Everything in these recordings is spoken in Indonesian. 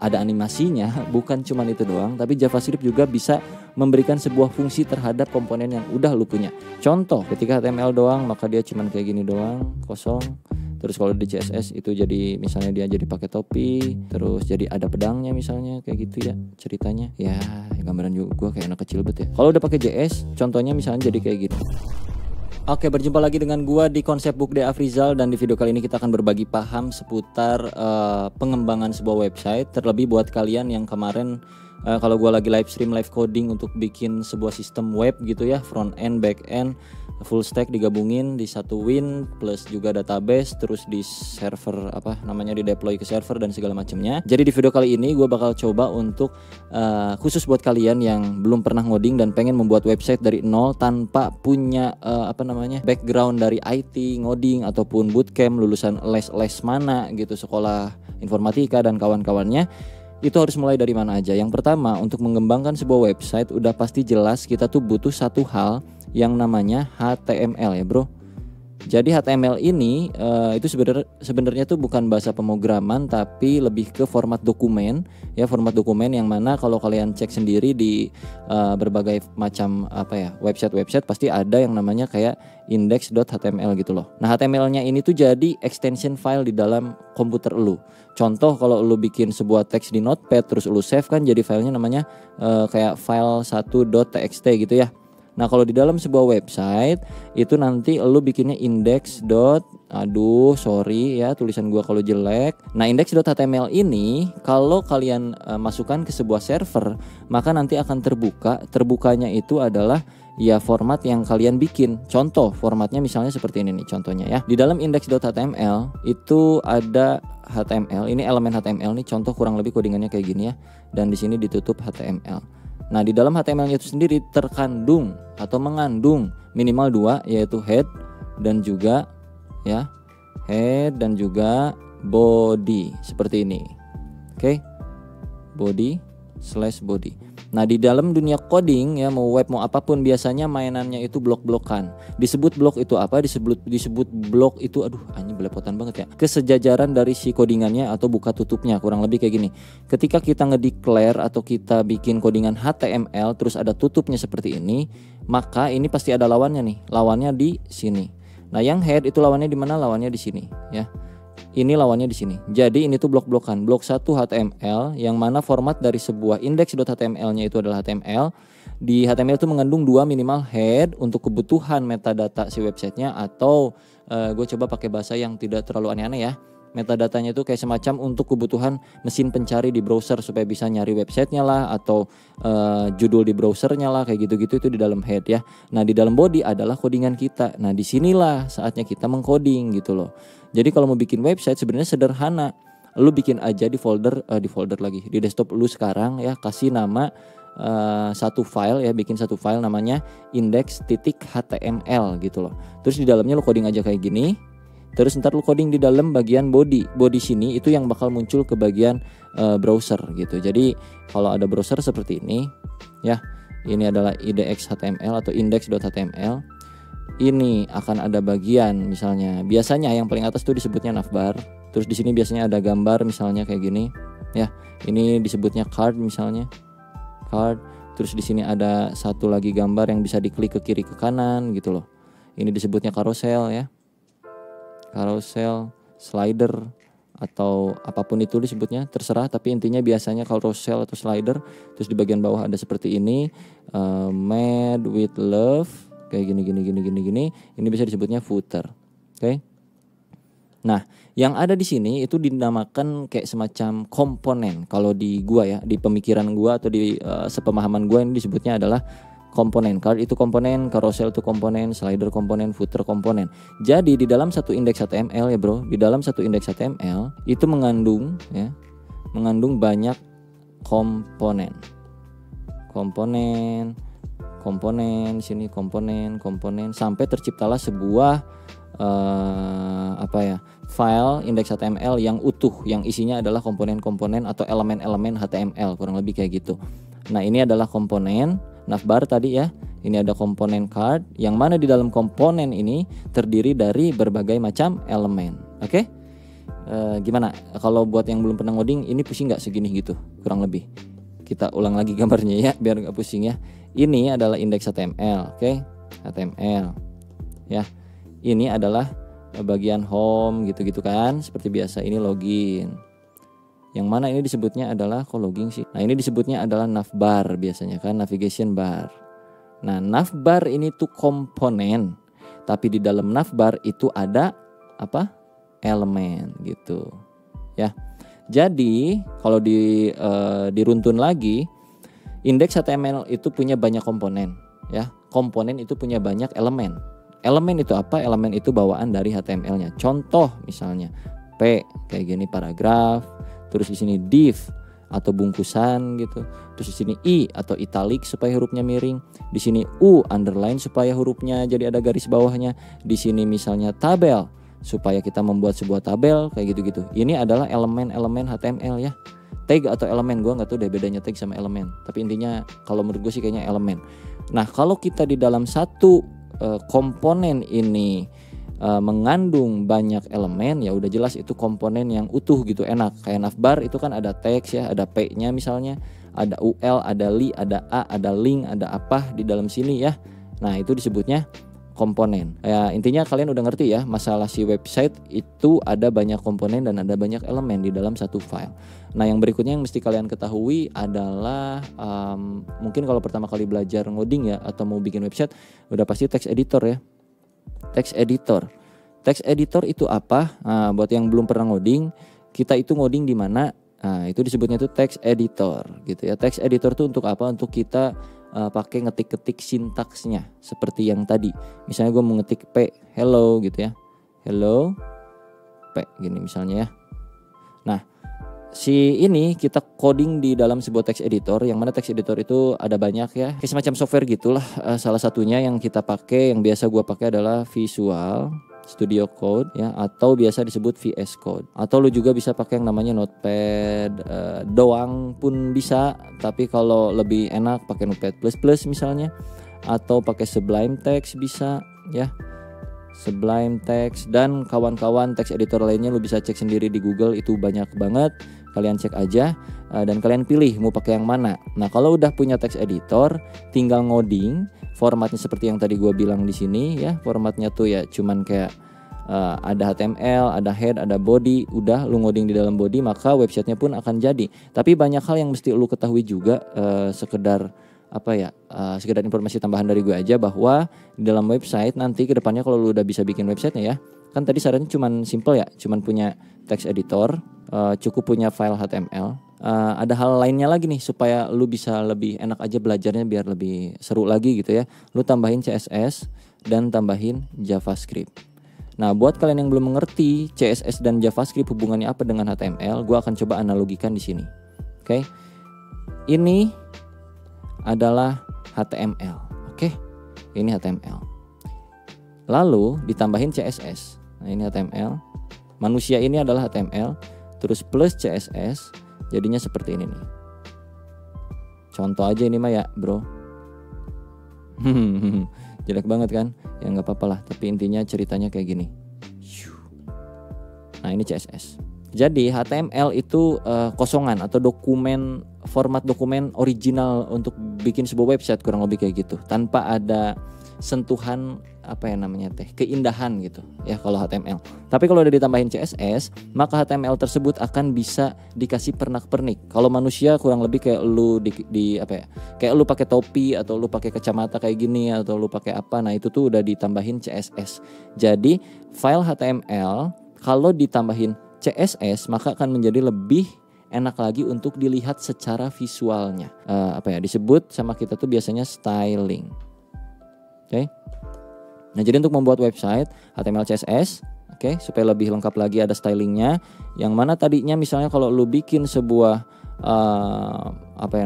ada animasinya, bukan cuman itu doang, tapi JavaScript juga bisa memberikan sebuah fungsi terhadap komponen yang udah lu punya. Contoh, ketika HTML doang maka dia cuman kayak gini doang, kosong. Terus kalau di CSS itu jadi misalnya dia jadi pakai topi, terus jadi ada pedangnya misalnya kayak gitu ya ceritanya. Ya, gambaran juga gua kayak anak kecil bet ya. Kalau udah pakai JS, contohnya misalnya jadi kayak gitu. Oke, berjumpa lagi dengan gua di Konsep Book Day Afrizal, dan di video kali ini kita akan berbagi paham seputar pengembangan sebuah website. Terlebih buat kalian yang kemarin kalau gua lagi live stream live coding untuk bikin sebuah sistem web gitu ya, front end, back end, full stack digabungin di satu win plus juga database, terus di server di deploy ke server dan segala macamnya. Jadi di video kali ini gue bakal coba untuk khusus buat kalian yang belum pernah ngoding dan pengen membuat website dari nol tanpa punya background dari IT, ngoding ataupun bootcamp, lulusan les mana gitu, sekolah informatika dan kawan-kawannya. Itu harus mulai dari mana aja. Yang pertama, untuk mengembangkan sebuah website udah pasti jelas kita tuh butuh satu hal yang namanya HTML ya bro. Jadi HTML ini itu sebenarnya tuh bukan bahasa pemrograman, tapi lebih ke format dokumen ya, format dokumen yang mana kalau kalian cek sendiri di berbagai macam website pasti ada yang namanya kayak index.html gitu loh. Nah HTML-nya ini tuh jadi extension file di dalam komputer lu. Contoh kalau lu bikin sebuah teks di Notepad terus lu save kan jadi filenya namanya kayak file 1.txt gitu ya. Nah kalau di dalam sebuah website itu nanti lu bikinnya sorry ya tulisan gua kalau jelek. Nah index.html ini kalau kalian masukkan ke sebuah server maka nanti akan terbukanya itu adalah ya format yang kalian bikin. Contoh formatnya misalnya seperti ini nih contohnya ya. Di dalam index.html itu ada HTML, ini elemen HTML nih, contoh kurang lebih codingannya kayak gini ya. Dan di sini ditutup HTML. Nah di dalam HTML itu sendiri terkandung atau mengandung minimal 2, yaitu head dan juga body seperti ini. Oke. Body. Nah di dalam dunia coding ya, mau web mau apapun biasanya mainannya itu blok-blokan. Disebut blok itu apa? Disebut blok itu belepotan banget ya. Kesejajaran dari si codingannya atau buka tutupnya, kurang lebih kayak gini. Ketika kita ngedeclare atau kita bikin codingan HTML terus ada tutupnya seperti ini, maka ini pasti ada lawannya nih. Lawannya di sini. Nah, yang head itu lawannya di mana? Lawannya di sini ya. Ini lawannya di sini. Jadi ini tuh blok-blokan. Blok 1 HTML yang mana format dari sebuah index.html-nya itu adalah HTML. Di HTML itu mengandung 2 minimal head untuk kebutuhan metadata si websitenya, atau gue coba pakai bahasa yang tidak terlalu aneh-aneh ya. Metadatanya itu kayak semacam untuk kebutuhan mesin pencari di browser supaya bisa nyari websitenya lah, atau judul di browsernya lah, kayak gitu-gitu itu di dalam head ya. Nah di dalam body adalah codingan kita. Nah disinilah saatnya kita mengcoding gitu loh. Jadi kalau mau bikin website sebenarnya sederhana. Lu bikin aja di di desktop lu sekarang ya, kasih nama satu file ya, bikin satu file namanya index.html gitu loh. Terus di dalamnya lu coding aja kayak gini. Terus ntar lu coding di dalam bagian body sini itu yang bakal muncul ke bagian browser gitu. Jadi kalau ada browser seperti ini ya, ini adalah index.html atau index.html. Ini akan ada bagian misalnya, biasanya yang paling atas tuh disebutnya navbar. Terus di sini biasanya ada gambar misalnya kayak gini ya. Ini disebutnya card misalnya. Card. Terus di sini ada satu lagi gambar yang bisa diklik ke kiri ke kanan gitu loh. Ini disebutnya carousel ya. Carousel, slider, atau apapun itu disebutnya, terserah, tapi intinya biasanya carousel atau slider. Terus di bagian bawah ada seperti ini, mad with love, kayak gini. Ini bisa disebutnya footer. Oke. Nah, yang ada di sini itu dinamakan kayak semacam komponen. Kalau di gua ya, di pemikiran gua atau di sepemahaman gua ini disebutnya adalah komponen. Card itu komponen, carousel itu komponen, slider komponen, footer komponen. Jadi di dalam satu indeks HTML ya bro, di dalam satu indeks HTML itu mengandung banyak komponen. Sini komponen sampai terciptalah sebuah file indeks HTML yang utuh, yang isinya adalah komponen-komponen atau elemen-elemen HTML, kurang lebih kayak gitu. Nah ini adalah komponen navbar tadi ya. Ini ada komponen card yang mana di dalam komponen ini terdiri dari berbagai macam elemen. Oke? Gimana kalau buat yang belum pernah ngoding, ini pusing nggak segini gitu kurang lebih. Kita ulang lagi gambarnya ya biar nggak pusing ya. Ini adalah indeks HTML, oke? HTML ya. Ini adalah bagian home gitu-gitu kan, seperti biasa. Ini login. Yang mana ini disebutnya adalah login sih. Nah, ini disebutnya adalah navbar biasanya kan, navigation bar. Nah, navbar ini tuh komponen. Tapi di dalam navbar itu ada apa? Elemen gitu. Ya. Jadi, kalau diruntun lagi, indeks HTML itu punya banyak komponen, ya. Komponen itu punya banyak elemen. Elemen itu apa? Elemen itu bawaan dari HTML-nya. Contoh misalnya P kayak gini, paragraf. Terus di sini div atau bungkusan gitu. Terus di sini I atau italic supaya hurufnya miring. Di sini U underline supaya hurufnya jadi ada garis bawahnya. Di sini misalnya tabel supaya kita membuat sebuah tabel kayak gitu-gitu. Ini adalah elemen-elemen HTML ya. Tag atau elemen, gue nggak tahu deh bedanya tag sama elemen. Tapi intinya kalau menurut gue sih kayaknya elemen. Nah, kalau kita di dalam satu komponen ini mengandung banyak elemen, ya udah jelas itu komponen yang utuh gitu, enak. Kayak navbar itu kan ada teks ya, ada P-nya misalnya, ada UL, ada li, ada A, ada link, ada apa di dalam sini ya. Nah, itu disebutnya komponen. Ya, intinya kalian udah ngerti ya, masalah si website itu ada banyak komponen dan ada banyak elemen di dalam satu file. Nah, yang berikutnya yang mesti kalian ketahui adalah mungkin kalau pertama kali belajar ngoding ya atau mau bikin website, udah pasti text editor ya. Text editor. Text editor itu apa? Nah, buat yang belum pernah ngoding, kita itu ngoding di mana? Nah, itu disebutnya itu text editor gitu ya. Text editor itu untuk apa? Untuk kita pakai ngetik-ketik sintaksnya seperti yang tadi. Misalnya gue mau ngetik P, hello gitu ya. Hello P gini misalnya ya. Nah, si ini kita coding di dalam sebuah text editor, yang mana text editor itu ada banyak ya, kayak semacam software gitulah. Salah satunya yang kita pakai, yang biasa gua pakai adalah Visual Studio Code ya, atau biasa disebut VS Code. Atau lu juga bisa pakai yang namanya Notepad doang pun bisa, tapi kalau lebih enak pakai Notepad++ misalnya, atau pakai Sublime Text bisa ya. Sublime Text dan kawan-kawan text editor lainnya lu bisa cek sendiri di Google, itu banyak banget. Kalian cek aja dan kalian pilih mau pakai yang mana. Nah, kalau udah punya text editor, tinggal ngoding. Formatnya seperti yang tadi gue bilang di sini ya. Formatnya tuh ya cuman kayak ada HTML, ada head, ada body. Udah lu ngoding di dalam body, maka websitenya pun akan jadi. Tapi banyak hal yang mesti lu ketahui juga, sekedar informasi tambahan dari gue aja, bahwa di dalam website nanti ke depannya kalau lu udah bisa bikin websitenya ya, kan tadi sarannya cuman simple ya, cuman punya text editor, cukup punya file HTML. Ada hal lainnya lagi nih supaya lu bisa lebih enak aja belajarnya, biar lebih seru lagi gitu ya. Lu tambahin CSS dan tambahin JavaScript. Nah, buat kalian yang belum mengerti CSS dan JavaScript hubungannya apa dengan HTML, gue akan coba analogikan di sini. Oke. Ini adalah HTML. Oke. Ini HTML. Lalu ditambahin CSS. Nah, ini HTML. Manusia ini adalah HTML, terus plus CSS, jadinya seperti ini nih. Contoh aja ini mah ya, bro. Jelek banget kan? Ya nggak apa-apa lah, tapi intinya ceritanya kayak gini. Nah, ini CSS. Jadi HTML itu kosongan atau dokumen, format dokumen original untuk bikin sebuah website, kurang lebih kayak gitu, tanpa ada sentuhan keindahan gitu ya kalau HTML. Tapi kalau udah ditambahin CSS, maka HTML tersebut akan bisa dikasih pernak-pernik. Kalau manusia kurang lebih kayak lu kayak lu pakai topi atau lu pakai kacamata kayak gini atau lu pakai apa. Nah, itu tuh udah ditambahin CSS. Jadi file HTML kalau ditambahin CSS maka akan menjadi lebih enak lagi untuk dilihat secara visualnya. Disebut sama kita tuh biasanya styling. Oke. Nah, jadi untuk membuat website HTML CSS, supaya lebih lengkap lagi ada stylingnya. Yang mana tadinya misalnya kalau lu bikin sebuah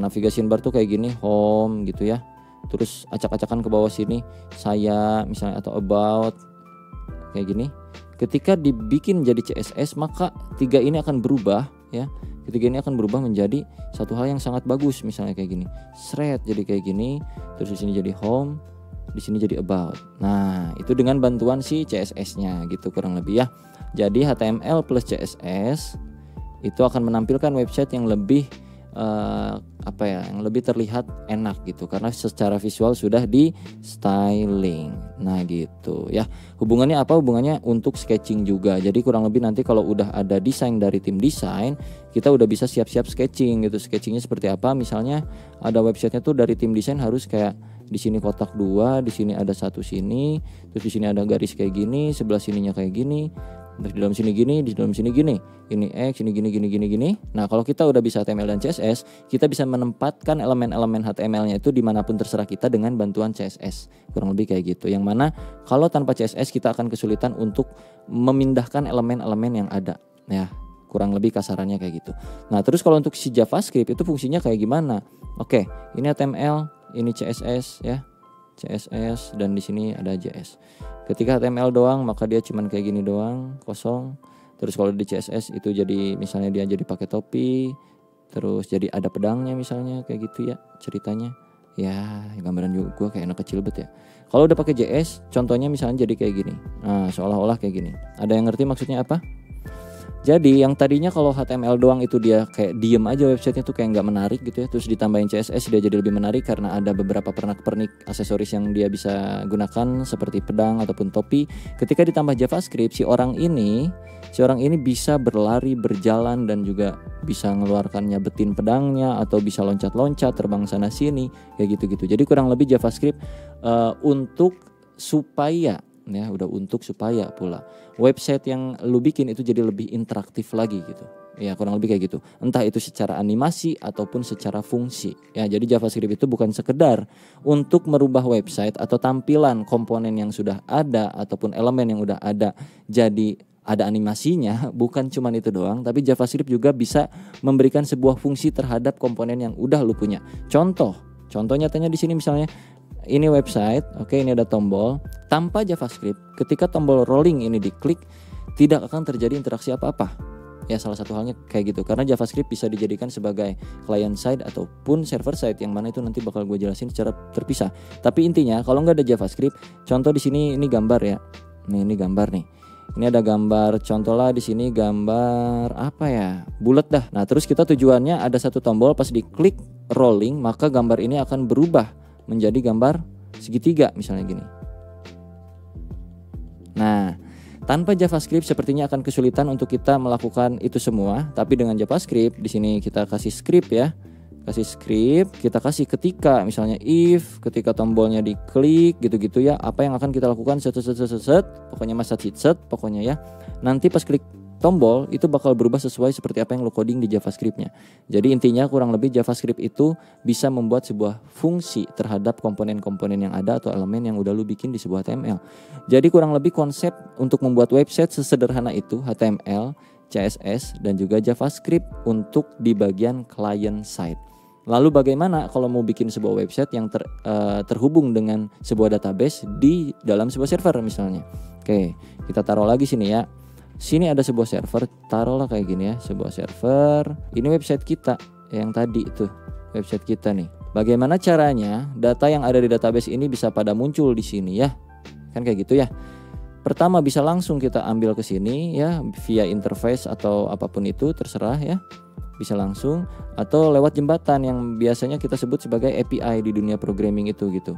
navigation bar tuh kayak gini, home gitu ya. Terus acak-acakan ke bawah sini saya misalnya, atau about kayak gini. Ketika dibikin jadi CSS, maka tiga ini akan berubah ya. Ketiga ini akan berubah menjadi satu hal yang sangat bagus, misalnya kayak gini. Thread jadi kayak gini, terus di sini jadi home, Di sini jadi about. Nah, itu dengan bantuan si CSS-nya gitu kurang lebih ya. Jadi HTML plus CSS itu akan menampilkan website yang lebih yang lebih terlihat enak gitu karena secara visual sudah di styling. Nah gitu ya. Hubungannya apa? Hubungannya untuk sketching juga. Jadi kurang lebih nanti kalau udah ada desain dari tim desain, kita udah bisa siap-siap sketching gitu. Sketchingnya seperti apa? Misalnya ada websitenya tuh dari tim desain harus kayak di sini kotak 2, di sini ada satu sini, terus di sini ada garis kayak gini, sebelah sininya kayak gini. Terus di dalam sini gini, di dalam sini gini. Ini X, ini gini. Nah, kalau kita udah bisa HTML dan CSS, kita bisa menempatkan elemen-elemen HTML-nya itu dimanapun terserah kita dengan bantuan CSS. Kurang lebih kayak gitu. Yang mana kalau tanpa CSS kita akan kesulitan untuk memindahkan elemen-elemen yang ada. Ya, kurang lebih kasarannya kayak gitu. Nah, terus kalau untuk si JavaScript itu fungsinya kayak gimana? Oke, ini HTML, ini CSS ya. CSS dan di sini ada JS. Ketika HTML doang maka dia cuman kayak gini doang, kosong. Terus kalau di CSS itu jadi misalnya dia jadi pakai topi, terus jadi ada pedangnya misalnya kayak gitu ya ceritanya. Ya, gambaran juga gua kayak anak kecil bet ya. Kalau udah pakai JS, contohnya misalnya jadi kayak gini. Nah, seolah-olah kayak gini. Ada yang ngerti maksudnya apa? Jadi yang tadinya kalau HTML doang itu dia kayak diem aja websitenya tuh kayak nggak menarik gitu ya. Terus ditambahin CSS dia jadi lebih menarik karena ada beberapa pernak-pernik aksesoris yang dia bisa gunakan seperti pedang ataupun topi. Ketika ditambah JavaScript si orang ini bisa berlari, berjalan dan juga bisa ngeluarkan nyabetin pedangnya atau bisa loncat-loncat terbang sana sini kayak gitu-gitu. Jadi kurang lebih JavaScript untuk supaya pula website yang lu bikin itu jadi lebih interaktif lagi gitu. Ya kurang lebih kayak gitu. Entah itu secara animasi ataupun secara fungsi. Ya jadi JavaScript itu bukan sekedar untuk merubah website atau tampilan komponen yang sudah ada ataupun elemen yang udah ada jadi ada animasinya, bukan cuman itu doang, tapi JavaScript juga bisa memberikan sebuah fungsi terhadap komponen yang udah lu punya. Contoh nyatanya di sini misalnya ini website, oke ini ada tombol. Tanpa JavaScript, ketika tombol rolling ini diklik, tidak akan terjadi interaksi apa-apa. Ya salah satu halnya kayak gitu. Karena JavaScript bisa dijadikan sebagai client side ataupun server side, yang mana itu nanti bakal gue jelasin secara terpisah. Tapi intinya kalau nggak ada JavaScript, contoh di sini ini gambar ya. Ini gambar nih. Ini ada gambar, contoh lah di sini gambar apa ya? Bulat dah. Nah terus kita tujuannya ada satu tombol, pas diklik rolling maka gambar ini akan berubah menjadi gambar segitiga misalnya gini. Nah, tanpa JavaScript sepertinya akan kesulitan untuk kita melakukan itu semua, tapi dengan JavaScript di sini kita kasih script ya. Kita kasih ketika misalnya if ketika tombolnya diklik gitu-gitu ya, apa yang akan kita lakukan set pokoknya set pokoknya ya. Nanti pas klik tombol itu bakal berubah sesuai seperti apa yang lo coding di JavaScript-nya. Jadi intinya kurang lebih JavaScript itu bisa membuat sebuah fungsi terhadap komponen-komponen yang ada atau elemen yang udah lo bikin di sebuah HTML. Jadi kurang lebih konsep untuk membuat website sesederhana itu HTML, CSS dan juga JavaScript untuk di bagian client side. Lalu bagaimana kalau mau bikin sebuah website yang terhubung dengan sebuah database di dalam sebuah server misalnya. Oke, kita taruh lagi sini ya. Sini ada sebuah server, taruhlah kayak gini ya, sebuah server. Ini website kita yang tadi itu, website kita nih. Bagaimana caranya data yang ada di database ini bisa pada muncul di sini ya? Kan kayak gitu ya. Pertama bisa langsung kita ambil ke sini ya via interface atau apapun itu terserah ya. Bisa langsung atau lewat jembatan yang biasanya kita sebut sebagai API di dunia programming itu gitu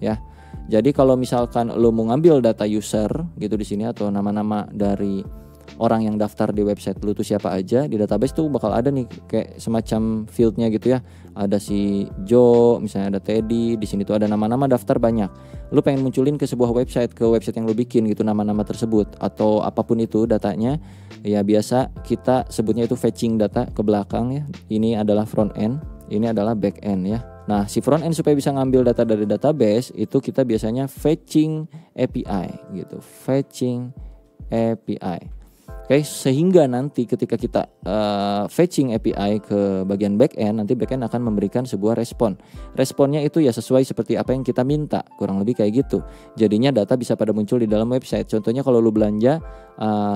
ya. Jadi kalau misalkan lo mau ngambil data user gitu di sini atau nama-nama dari orang yang daftar di website lu tuh siapa aja, di database tuh bakal ada nih kayak semacam fieldnya gitu ya. Ada si Joe, misalnya ada Teddy, di sini tuh ada nama-nama daftar banyak. Lu pengen munculin ke sebuah website, ke website yang lu bikin gitu nama-nama tersebut atau apapun itu datanya, ya biasa kita sebutnya itu fetching data ke belakang ya. Ini adalah front end, ini adalah back end ya. Nah, si front end supaya bisa ngambil data dari database itu kita biasanya fetching API gitu. Fetching API. Oke, sehingga nanti ketika kita fetching API ke bagian backend, nanti backend akan memberikan sebuah respon. Responnya itu ya sesuai seperti apa yang kita minta, kurang lebih kayak gitu. Jadinya data bisa pada muncul di dalam website. Contohnya kalau lu belanja,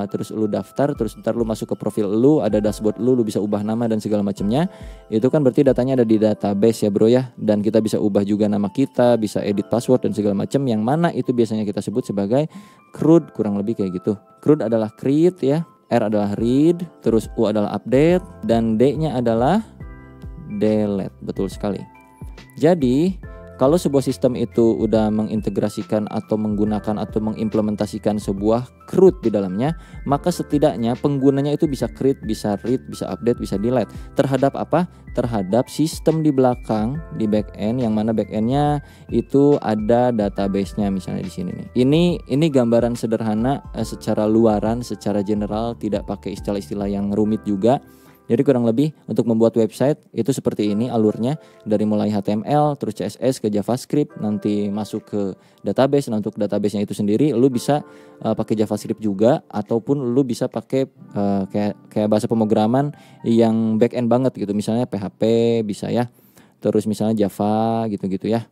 terus lu daftar, terus ntar lu masuk ke profil lu, ada dashboard lu bisa ubah nama dan segala macamnya. Itu kan berarti datanya ada di database ya bro ya. Dan kita bisa ubah juga nama kita, bisa edit password dan segala macam. Yang mana itu biasanya kita sebut sebagai CRUD, kurang lebih kayak gitu. CRUD adalah create ya, R adalah read, terus U adalah update, dan D-nya adalah delete. Betul sekali. Jadi kalau sebuah sistem itu udah mengintegrasikan atau menggunakan atau mengimplementasikan sebuah CRUD di dalamnya, maka setidaknya penggunanya itu bisa create, bisa read, bisa update, bisa delete. Terhadap apa? Terhadap sistem di belakang, di backend, yang mana backendnya itu ada database-nya misalnya di sini nih. Ini gambaran sederhana secara luaran, secara general, tidak pakai istilah-istilah yang rumit juga. Jadi kurang lebih untuk membuat website itu seperti ini alurnya, dari mulai HTML terus CSS ke JavaScript, nanti masuk ke database. Nah untuk database-nya itu sendiri lu bisa pakai JavaScript juga, ataupun lu bisa pakai kayak bahasa pemrograman yang back end banget gitu, misalnya PHP bisa ya, terus misalnya Java gitu-gitu ya,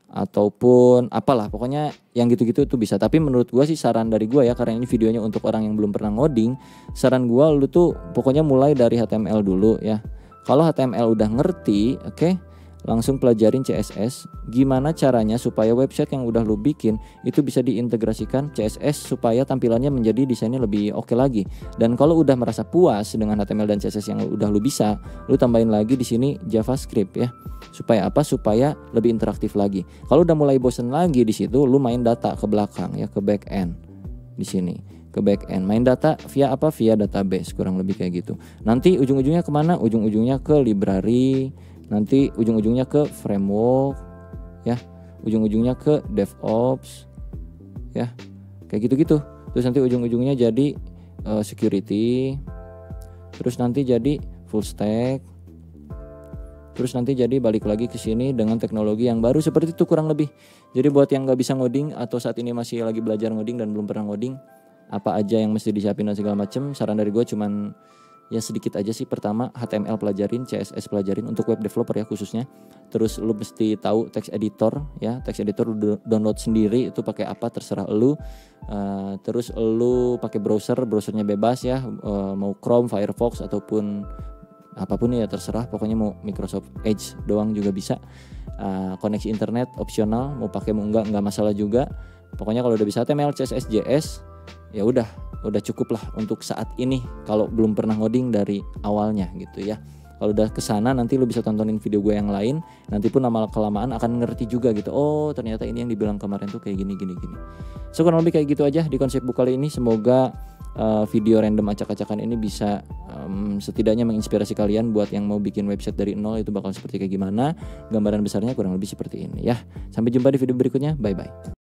ataupun apalah pokoknya yang gitu-gitu itu bisa. Tapi menurut gua sih, saran dari gua ya, karena ini videonya untuk orang yang belum pernah ngoding, saran gua lu tuh pokoknya mulai dari HTML dulu ya. Kalau HTML udah ngerti, oke, langsung pelajarin CSS. Gimana caranya supaya website yang udah lu bikin itu bisa diintegrasikan CSS supaya tampilannya menjadi desainnya lebih oke lagi. Dan kalau udah merasa puas dengan HTML dan CSS yang udah lu bisa, lu tambahin lagi di sini JavaScript ya. Supaya apa? Supaya lebih interaktif lagi. Kalau udah mulai bosen lagi di situ, lu main data ke belakang ya, ke back end. Di sini ke back end, main data via apa? Via database, kurang lebih kayak gitu. Nanti ujung-ujungnya kemana? Ujung-ujungnya ke library, nanti ujung-ujungnya ke framework ya, ujung-ujungnya ke DevOps ya, kayak gitu-gitu. Terus nanti ujung-ujungnya jadi security, terus nanti jadi full stack, terus nanti jadi balik lagi ke sini dengan teknologi yang baru, seperti itu kurang lebih. Jadi buat yang nggak bisa ngoding atau saat ini masih lagi belajar ngoding dan belum pernah ngoding, apa aja yang mesti disiapin dan segala macem, saran dari gue cuman ya sedikit aja sih. Pertama, HTML pelajarin, CSS pelajarin untuk web developer ya khususnya. Terus lu mesti tahu text editor ya, text editor lu download sendiri, itu pakai apa terserah lu. Terus lu pakai browsernya bebas ya, mau Chrome, Firefox ataupun apapun ya terserah, pokoknya mau Microsoft Edge doang juga bisa. Koneksi internet opsional, mau pakai mau enggak masalah juga. Pokoknya kalau udah bisa HTML, CSS, JS, ya udah cukup lah untuk saat ini kalau belum pernah ngoding dari awalnya gitu ya. Kalau udah kesana nanti lu bisa tontonin video gue yang lain, nanti pun lama kelamaan akan ngerti juga gitu. Oh ternyata ini yang dibilang kemarin tuh kayak gini. So kurang lebih kayak gitu aja di konsep buku kali ini. Semoga video random acak-acakan ini bisa setidaknya menginspirasi kalian buat yang mau bikin website dari nol itu bakal seperti kayak gimana. Gambaran besarnya kurang lebih seperti ini ya. Sampai jumpa di video berikutnya, bye bye.